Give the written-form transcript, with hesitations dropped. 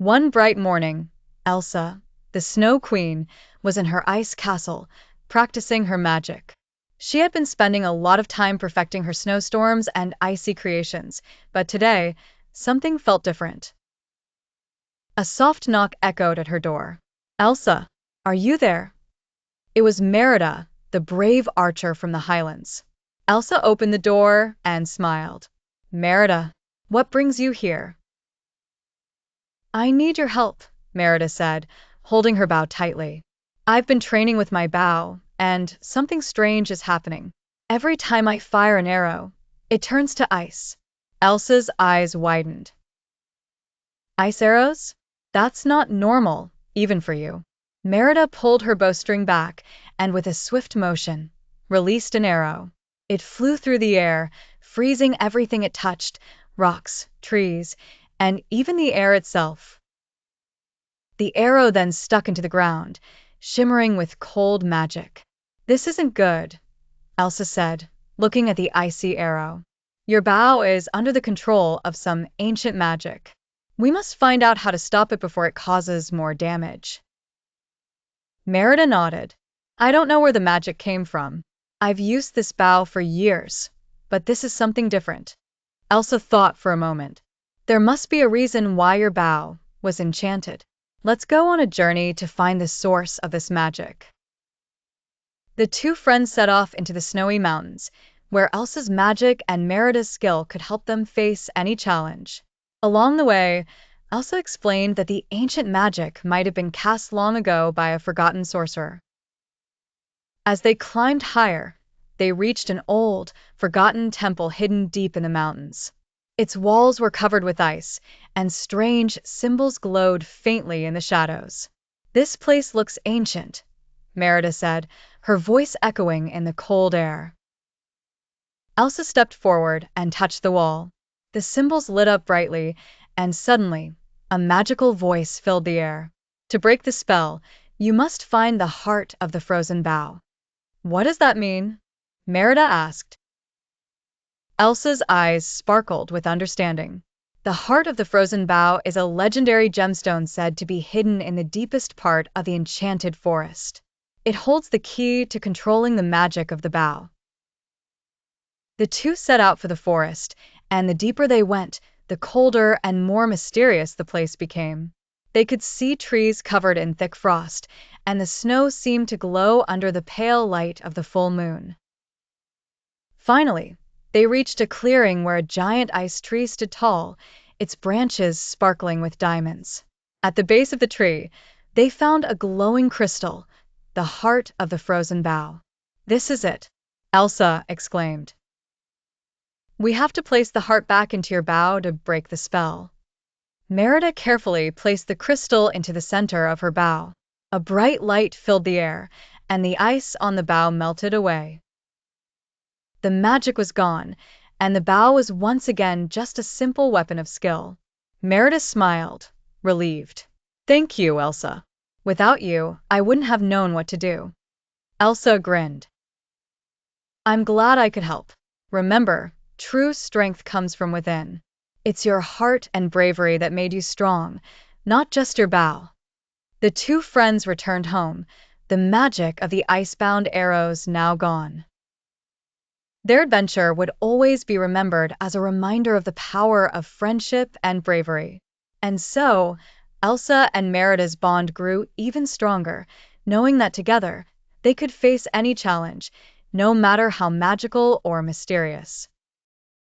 One bright morning, Elsa, the Snow Queen, was in her ice castle, practicing her magic. She had been spending a lot of time perfecting her snowstorms and icy creations, but today, something felt different. A soft knock echoed at her door. "Elsa, are you there?" It was Merida, the brave archer from the Highlands. Elsa opened the door and smiled. "Merida, what brings you here?" "I need your help," Merida said, holding her bow tightly. "I've been training with my bow, and something strange is happening. Every time I fire an arrow, it turns to ice." Elsa's eyes widened. "Ice arrows? That's not normal, even for you." Merida pulled her bowstring back and, with a swift motion, released an arrow. It flew through the air, freezing everything it touched, rocks, trees, and even the air itself. The arrow then stuck into the ground, shimmering with cold magic. "This isn't good," Elsa said, looking at the icy arrow. "Your bow is under the control of some ancient magic. We must find out how to stop it before it causes more damage." Merida nodded. "I don't know where the magic came from. I've used this bow for years, but this is something different." Elsa thought for a moment. "There must be a reason why your bow was enchanted. Let's go on a journey to find the source of this magic." The two friends set off into the snowy mountains, where Elsa's magic and Merida's skill could help them face any challenge. Along the way, Elsa explained that the ancient magic might have been cast long ago by a forgotten sorcerer. As they climbed higher, they reached an old, forgotten temple hidden deep in the mountains. Its walls were covered with ice, and strange symbols glowed faintly in the shadows. "This place looks ancient," Merida said, her voice echoing in the cold air. Elsa stepped forward and touched the wall. The symbols lit up brightly, and suddenly, a magical voice filled the air. "To break the spell, you must find the heart of the frozen bow." "What does that mean?" Merida asked. Elsa's eyes sparkled with understanding. "The heart of the frozen bow is a legendary gemstone said to be hidden in the deepest part of the Enchanted forest. It holds the key to controlling the magic of the bow." The two set out for the forest, and the deeper they went, the colder and more mysterious the place became. They could see trees covered in thick frost, and the snow seemed to glow under the pale light of the full moon. Finally, they reached a clearing where a giant ice tree stood tall, its branches sparkling with diamonds. At the base of the tree, they found a glowing crystal, the heart of the frozen bow. "This is it," Elsa exclaimed. "We have to place the heart back into your bow to break the spell." Merida carefully placed the crystal into the center of her bow. A bright light filled the air, and the ice on the bow melted away. The magic was gone, and the bow was once again just a simple weapon of skill. Merida smiled, relieved. "Thank you, Elsa. Without you, I wouldn't have known what to do." Elsa grinned. "I'm glad I could help. Remember, true strength comes from within. It's your heart and bravery that made you strong, not just your bow." The two friends returned home, the magic of the ice-bound arrows now gone. Their adventure would always be remembered as a reminder of the power of friendship and bravery. And so, Elsa and Merida's bond grew even stronger, knowing that together, they could face any challenge, no matter how magical or mysterious.